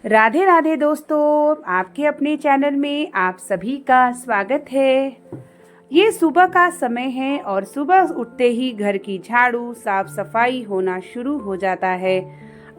राधे राधे दोस्तों, आपके अपने चैनल में आप सभी का स्वागत है। ये सुबह का समय है और सुबह उठते ही घर की झाड़ू साफ सफाई होना शुरू हो जाता है।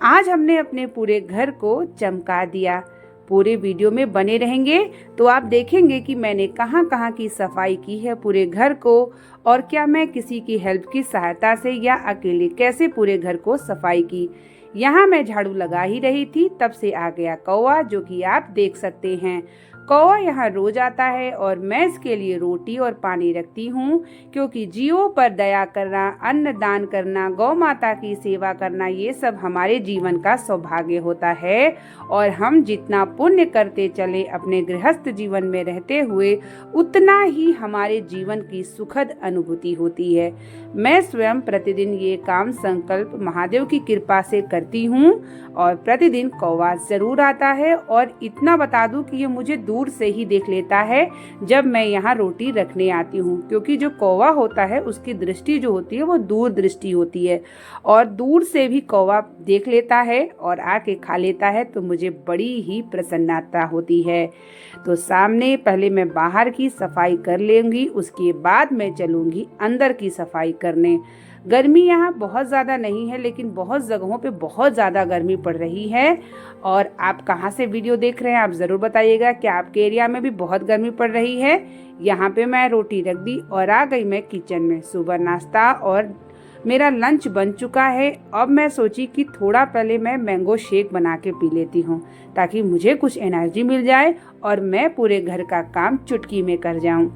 आज हमने अपने पूरे घर को चमका दिया। पूरे वीडियो में बने रहेंगे तो आप देखेंगे कि मैंने कहाँ कहाँ की सफाई की है पूरे घर को, और क्या मैं किसी की हेल्प की सहायता से या अकेले कैसे पूरे घर को सफाई की। यहाँ मैं झाड़ू लगा ही रही थी, तब से आ गया कौवा, जो कि आप देख सकते हैं। कौवा यहाँ रोज आता है और मैं इसके लिए रोटी और पानी रखती हूँ, क्योंकि जीवों पर दया करना, अन्न दान करना, गौ माता की सेवा करना, ये सब हमारे जीवन का सौभाग्य होता है। और हम जितना पुण्य करते चले अपने गृहस्थ जीवन में रहते हुए, उतना ही हमारे जीवन की सुखद अनुभूति होती है। मैं स्वयं प्रतिदिन ये काम संकल्प महादेव की कृपा से करती हूँ और प्रतिदिन कौवा जरूर आता है। और इतना बता दूं कि ये मुझे दूर से ही देख लेता है जब मैं यहाँ रोटी रखने आती हूँ, क्योंकि जो कौवा होता है उसकी दृष्टि जो होती है वो दूर दृष्टि होती है, और दूर से भी कौवा देख लेता है और आके खा लेता है, तो मुझे बड़ी ही प्रसन्नता होती है। तो सामने पहले मैं बाहर की सफाई कर लूंगी, उसके बाद मैं चलूंगी अंदर की सफाई करने। गर्मी यहाँ बहुत ज़्यादा नहीं है, लेकिन बहुत जगहों पे बहुत ज़्यादा गर्मी पड़ रही है। और आप कहाँ से वीडियो देख रहे हैं आप ज़रूर बताइएगा कि आपके एरिया में भी बहुत गर्मी पड़ रही है। यहाँ पे मैं रोटी रख दी और आ गई मैं किचन में। सुबह नाश्ता और मेरा लंच बन चुका है। अब मैं सोची कि थोड़ा पहले मैं मैंगो शेक बना के पी लेती हूँ, ताकि मुझे कुछ एनर्जी मिल जाए और मैं पूरे घर का काम चुटकी में कर जाऊँ।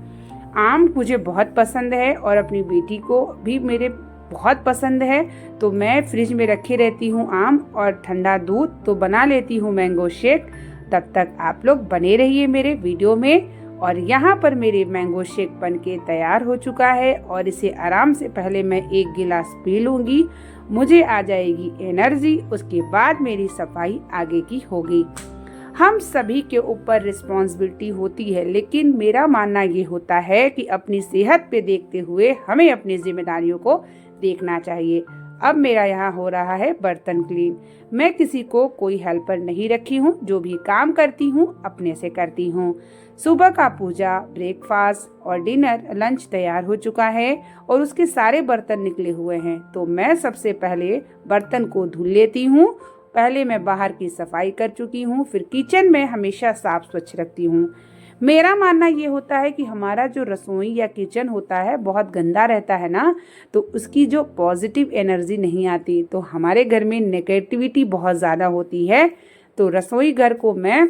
आम मुझे बहुत पसंद है और अपनी बेटी को भी मेरे बहुत पसंद है, तो मैं फ्रिज में रखे रहती हूँ आम और ठंडा दूध, तो बना लेती हूँ मैंगो शेक। तब तक आप लोग बने रहिए मेरे वीडियो में। और यहाँ पर मेरे मैंगो शेक बनके तैयार हो चुका है और इसे आराम से पहले मैं एक गिलास पी लूँगी, मुझे आ जाएगी एनर्जी। उसके बाद मेरी सफाई आगे की होगी। हम सभी के ऊपर रिस्पॉन्सिबिलिटी होती है, लेकिन मेरा मानना ये होता है कि अपनी सेहत पे देखते हुए हमें अपनी जिम्मेदारियों को देखना चाहिए। अब मेरा यहाँ हो रहा है बर्तन क्लीन। मैं किसी को कोई हेल्पर नहीं रखी हूँ, जो भी काम करती हूँ अपने से करती हूँ। सुबह का पूजा, ब्रेकफास्ट और डिनर, लंच तैयार हो चुका है और उसके सारे बर्तन निकले हुए हैं, तो मैं सबसे पहले बर्तन को धुल लेती हूँ। पहले मैं बाहर की सफाई कर चुकी हूँ, फिर किचन में हमेशा साफ स्वच्छ रखती हूँ। मेरा मानना ये होता है कि हमारा जो रसोई या किचन होता है बहुत गंदा रहता है ना, तो उसकी जो पॉजिटिव एनर्जी नहीं आती, तो हमारे घर में नेगेटिविटी बहुत ज़्यादा होती है। तो रसोई घर को मैं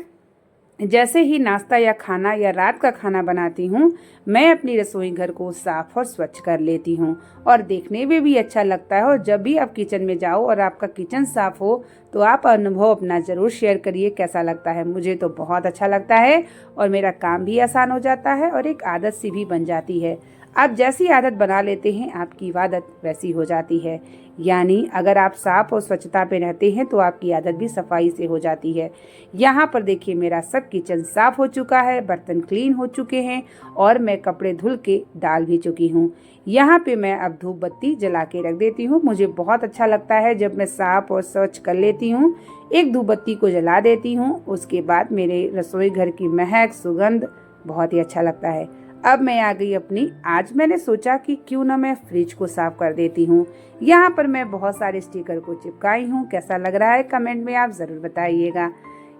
जैसे ही नाश्ता या खाना या रात का खाना बनाती हूँ, मैं अपनी रसोई घर को साफ और स्वच्छ कर लेती हूँ और देखने में भी अच्छा लगता है। और जब भी आप किचन में जाओ और आपका किचन साफ हो, तो आप अनुभव अपना ज़रूर शेयर करिए कैसा लगता है। मुझे तो बहुत अच्छा लगता है और मेरा काम भी आसान हो जाता है और एक आदत सी भी बन जाती है। आप जैसी आदत बना लेते हैं, आपकी आदत वैसी हो जाती है। यानी अगर आप साफ और स्वच्छता पे रहते हैं तो आपकी आदत भी सफाई से हो जाती है। यहाँ पर देखिए मेरा सब किचन साफ हो चुका है, बर्तन क्लीन हो चुके हैं और मैं कपड़े धुल के डाल भी चुकी हूँ। यहाँ पे मैं अब धूप बत्ती जला के रख देती हूँ। मुझे बहुत अच्छा लगता है जब मैं साफ और स्वच्छ कर लेती हूँ, एक धूप बत्ती को जला देती हूँ। उसके बाद मेरे रसोई घर की महक, सुगंध बहुत ही अच्छा लगता है। अब मैं आ गई अपनी, आज मैंने सोचा कि क्यों ना मैं फ्रिज को साफ कर देती हूँ। यहाँ पर मैं बहुत सारे स्टिकर को चिपकाई हूँ, कैसा लग रहा है कमेंट में आप ज़रूर बताइएगा।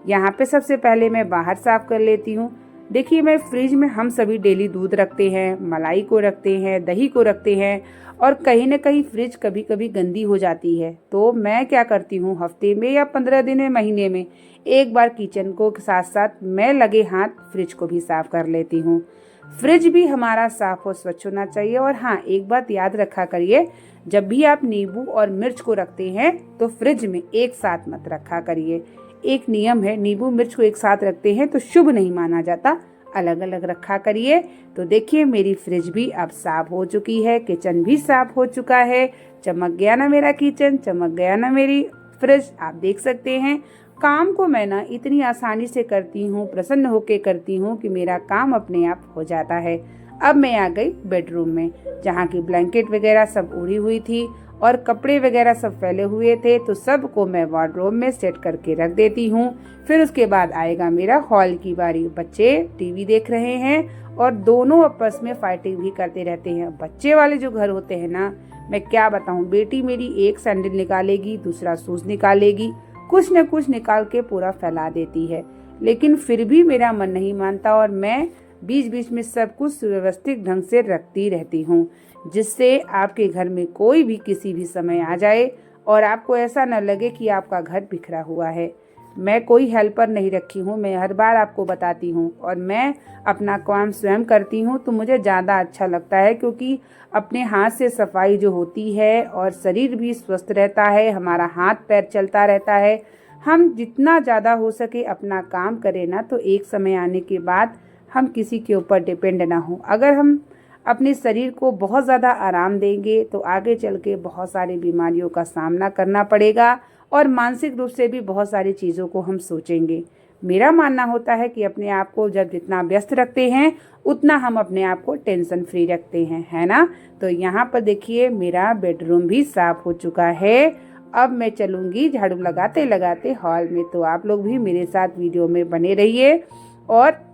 यहाँ पे सबसे पहले मैं बाहर साफ कर लेती हूँ। देखिए मैं फ्रिज में हम सभी डेली दूध रखते हैं, मलाई को रखते हैं, दही को रखते हैं, और कहीं ना कहीं फ्रिज कभी कभी गंदी हो जाती है। तो मैं क्या करती हूँ, हफ्ते में या 15 दिन में, महीने में एक बार किचन को साथ साथ मैं लगे हाथ फ्रिज को भी साफ कर लेती हूँ। फ्रिज भी हमारा साफ और स्वच्छ होना चाहिए। और हाँ, एक बात याद रखा करिए, जब भी आप नींबू और मिर्च को रखते हैं तो फ्रिज में एक साथ मत रखा करिए। एक नियम है, नींबू मिर्च को एक साथ रखते हैं तो शुभ नहीं माना जाता, अलग अलग रखा करिए। तो देखिए मेरी फ्रिज भी अब साफ हो चुकी है, किचन भी साफ हो चुका है। चमक गया ना मेरा किचन, चमक गया ना मेरी फ्रिज, आप देख सकते हैं। काम को मैं ना इतनी आसानी से करती हूँ, प्रसन्न होकर करती हूँ कि मेरा काम अपने आप हो जाता है। अब मैं आ गई बेडरूम में, जहाँ की ब्लैंकेट वगैरह सब उड़ी हुई थी और कपड़े वगैरह सब फैले हुए थे, तो सबको मैं वार्डरोब में सेट करके रख देती हूँ। फिर उसके बाद आएगा मेरा हॉल की बारी। बच्चे टीवी देख रहे हैं और दोनों आपस में फाइटिंग भी करते रहते हैं। बच्चे वाले जो घर होते हैं ना, मैं क्या बताऊँ, बेटी मेरी एक सैंडल निकालेगी, दूसरा शूज निकालेगी, कुछ न कुछ निकाल के पूरा फैला देती है। लेकिन फिर भी मेरा मन नहीं मानता और मैं बीच बीच में सब कुछ सुव्यवस्थित ढंग से रखती रहती हूँ, जिससे आपके घर में कोई भी किसी भी समय आ जाए और आपको ऐसा न लगे कि आपका घर बिखरा हुआ है। मैं कोई हेल्पर नहीं रखी हूँ, मैं हर बार आपको बताती हूँ, और मैं अपना काम स्वयं करती हूँ तो मुझे ज़्यादा अच्छा लगता है, क्योंकि अपने हाथ से सफाई जो होती है और शरीर भी स्वस्थ रहता है, हमारा हाथ पैर चलता रहता है। हम जितना ज़्यादा हो सके अपना काम करें ना, तो एक समय आने के बाद हम किसी के ऊपर डिपेंड ना हो। अगर हम अपने शरीर को बहुत ज़्यादा आराम देंगे तो आगे चल के बहुत सारी बीमारियों का सामना करना पड़ेगा और मानसिक रूप से भी बहुत सारी चीज़ों को हम सोचेंगे। मेरा मानना होता है कि अपने आप को जब जितना व्यस्त रखते हैं उतना हम अपने आप को टेंशन फ्री रखते हैं, है ना। तो यहाँ पर देखिए मेरा बेडरूम भी साफ हो चुका है। अब मैं चलूँगी झाड़ू लगाते लगाते हॉल में, तो आप लोग भी मेरे साथ वीडियो में बने रहिए। और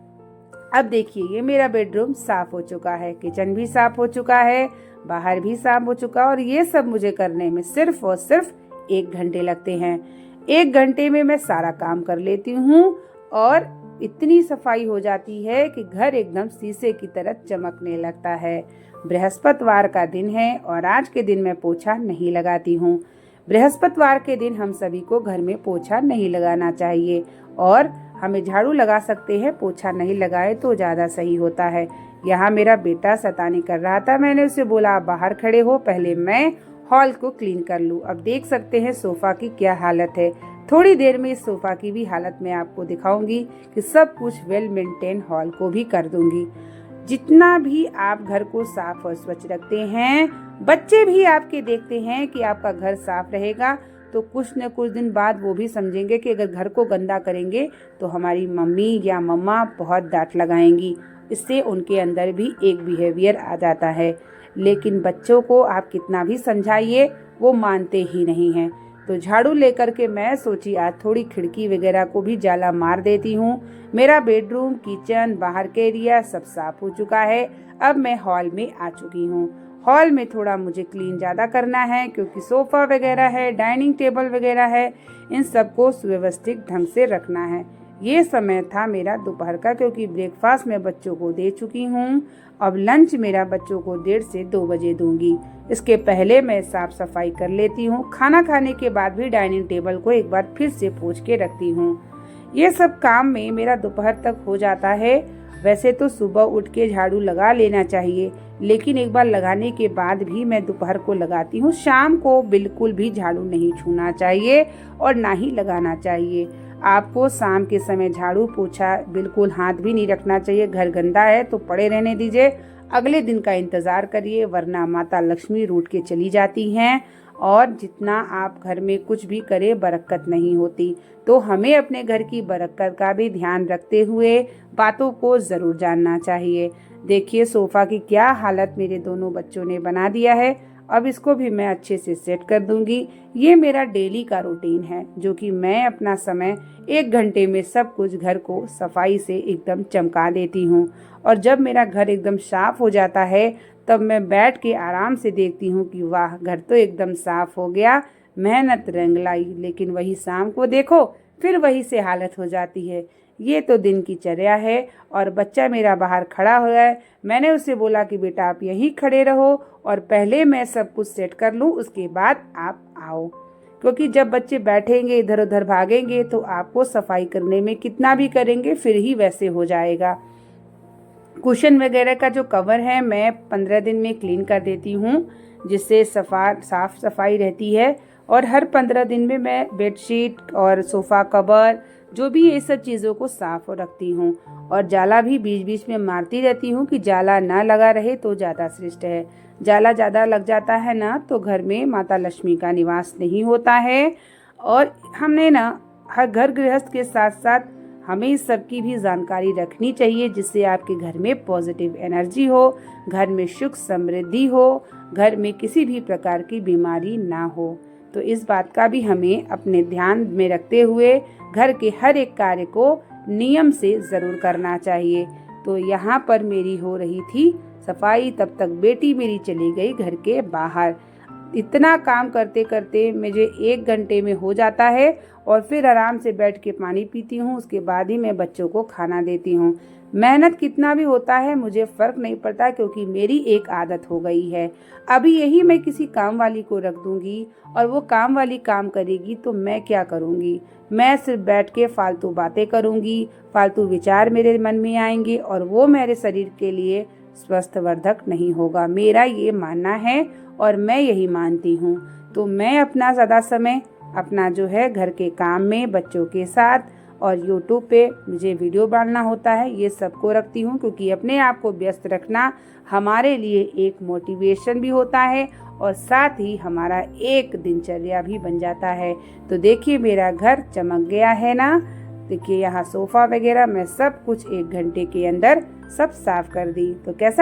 अब देखिए ये मेरा बेडरूम साफ हो चुका है, किचन भी साफ हो चुका है, बाहर भी साफ हो चुका है, और ये सब मुझे करने में सिर्फ और सिर्फ 1 घंटे लगते हैं। 1 घंटे में मैं सारा काम कर लेती हूँ और इतनी सफाई हो जाती है कि घर एकदम शीशे की तरह चमकने लगता है। बृहस्पतिवार का दिन है और आज के दिन मैं पोछा नहीं लगाती हूँ। बृहस्पतिवार के दिन हम सभी को घर में पोछा नहीं लगाना चाहिए और हमें झाड़ू लगा सकते हैं, पोछा नहीं लगाए तो ज़्यादा सही होता है। यहाँ मेरा बेटा शैतानी कर रहा था, मैंने उसे बोला आप बाहर खड़े हो, पहले मैं हॉल को क्लीन कर लूँ। अब देख सकते हैं सोफ़ा की क्या हालत है। थोड़ी देर में इस सोफ़ा की भी हालत मैं आपको दिखाऊंगी कि सब कुछ वेल मेंटेन हॉल को भी कर दूंगी। जितना भी आप घर को साफ और स्वच्छ रखते हैं, बच्चे भी आपके देखते हैं कि आपका घर साफ रहेगा, तो कुछ न कुछ दिन बाद वो भी समझेंगे कि अगर घर को गंदा करेंगे तो हमारी मम्मी या मम्मा बहुत डांट लगाएंगी। इससे उनके अंदर भी एक बिहेवियर आ जाता है। लेकिन बच्चों को आप कितना भी समझाइए वो मानते ही नहीं हैं। तो झाड़ू लेकर के मैं सोची आज थोड़ी खिड़की वगैरह को भी जाला मार देती हूँ। मेरा बेडरूम, किचन, बाहर के एरिया सब साफ हो चुका है। अब मैं हॉल में आ चुकी हूँ। हॉल में थोड़ा मुझे क्लीन ज़्यादा करना है, क्योंकि सोफ़ा वगैरह है, डाइनिंग टेबल वगैरह है, इन सबको सुव्यवस्थित ढंग से रखना है। ये समय था मेरा दोपहर का, क्योंकि ब्रेकफास्ट मैं बच्चों को दे चुकी हूँ। अब लंच मेरा बच्चों को 1:30 से 2 बजे दूंगी। इसके पहले मैं साफ सफाई कर लेती हूँ। खाना खाने के बाद भी डाइनिंग टेबल को एक बार फिर से पोंछ के रखती हूँ। ये सब काम में मेरा दोपहर तक हो जाता है। वैसे तो सुबह उठ के झाड़ू लगा लेना चाहिए, लेकिन एक बार लगाने के बाद भी मैं दोपहर को लगाती हूँ। शाम को बिल्कुल भी झाड़ू नहीं छूना चाहिए और ना ही लगाना चाहिए। आपको शाम के समय झाड़ू पोछा बिल्कुल हाथ भी नहीं रखना चाहिए। घर गंदा है तो पड़े रहने दीजिए, अगले दिन का इंतज़ार करिए, वरना माता लक्ष्मी रूठ के चली जाती हैं और जितना आप घर में कुछ भी करें बरकत नहीं होती। तो हमें अपने घर की बरकत का भी ध्यान रखते हुए बातों को ज़रूर जानना चाहिए। देखिए सोफ़ा की क्या हालत मेरे दोनों बच्चों ने बना दिया है। अब इसको भी मैं अच्छे से सेट कर दूंगी। ये मेरा डेली का रूटीन है, जो कि मैं अपना समय 1 घंटे में सब कुछ घर को सफाई से एकदम चमका देती हूँ। और जब मेरा घर एकदम साफ हो जाता है तब मैं बैठ के आराम से देखती हूँ कि वाह, घर तो एकदम साफ हो गया, मेहनत रंग लाई। लेकिन वही शाम को देखो फिर वही से हालत हो जाती है। ये तो दिन की चर्या है। और बच्चा मेरा बाहर खड़ा हुआ है, मैंने उसे बोला कि बेटा आप यहीं खड़े रहो और पहले मैं सब कुछ सेट कर लूँ, उसके बाद आप आओ। क्योंकि जब बच्चे बैठेंगे इधर उधर भागेंगे तो आपको सफाई करने में कितना भी करेंगे फिर ही वैसे हो जाएगा। कुशन वगैरह का जो कवर है मैं 15 दिन में क्लीन कर देती हूँ, जिससे साफ सफाई रहती है। और हर 15 दिन में मैं बेडशीट और सोफ़ा कवर जो भी ये सब चीज़ों को साफ रखती हूँ। और जाला भी बीच बीच में मारती रहती हूँ कि जाला ना लगा रहे तो ज़्यादा श्रेष्ठ है। जाला ज़्यादा लग जाता है ना तो घर में माता लक्ष्मी का निवास नहीं होता है। और हमने ना हर घर गृहस्थ के साथ साथ हमें इस सब की भी जानकारी रखनी चाहिए, जिससे आपके घर में पॉजिटिव एनर्जी हो, घर में सुख समृद्धि हो, घर में किसी भी प्रकार की बीमारी ना हो। तो इस बात का भी हमें अपने ध्यान में रखते हुए घर के हर एक कार्य को नियम से ज़रूर करना चाहिए। तो यहाँ पर मेरी हो रही थी सफाई, तब तक बेटी मेरी चली गई घर के बाहर। इतना काम करते करते मुझे 1 घंटे में हो जाता है और फिर आराम से बैठ के पानी पीती हूँ। उसके बाद ही मैं बच्चों को खाना देती हूँ। मेहनत कितना भी होता है मुझे फ़र्क नहीं पड़ता, क्योंकि मेरी एक आदत हो गई है। अभी यही मैं किसी काम वाली को रख दूँगी और वो काम वाली काम करेगी तो मैं क्या करूँगी? मैं सिर्फ बैठ के फालतू बातें करूँगी, फालतू विचार मेरे मन में आएंगे और वो मेरे शरीर के लिए स्वस्थवर्धक नहीं होगा। मेरा ये मानना है और मैं यही मानती हूँ। तो मैं अपना ज़्यादा समय अपना जो है घर के काम में, बच्चों के साथ और YouTube पे मुझे वीडियो डालना होता है, ये सबको रखती हूँ, क्योंकि अपने आप को व्यस्त रखना हमारे लिए एक मोटिवेशन भी होता है और साथ ही हमारा एक दिनचर्या भी बन जाता है। तो देखिए मेरा घर चमक गया है ना। देखिए यहाँ सोफ़ा वगैरह मैं सब कुछ 1 घंटे के अंदर सब साफ कर दी। तो कैसा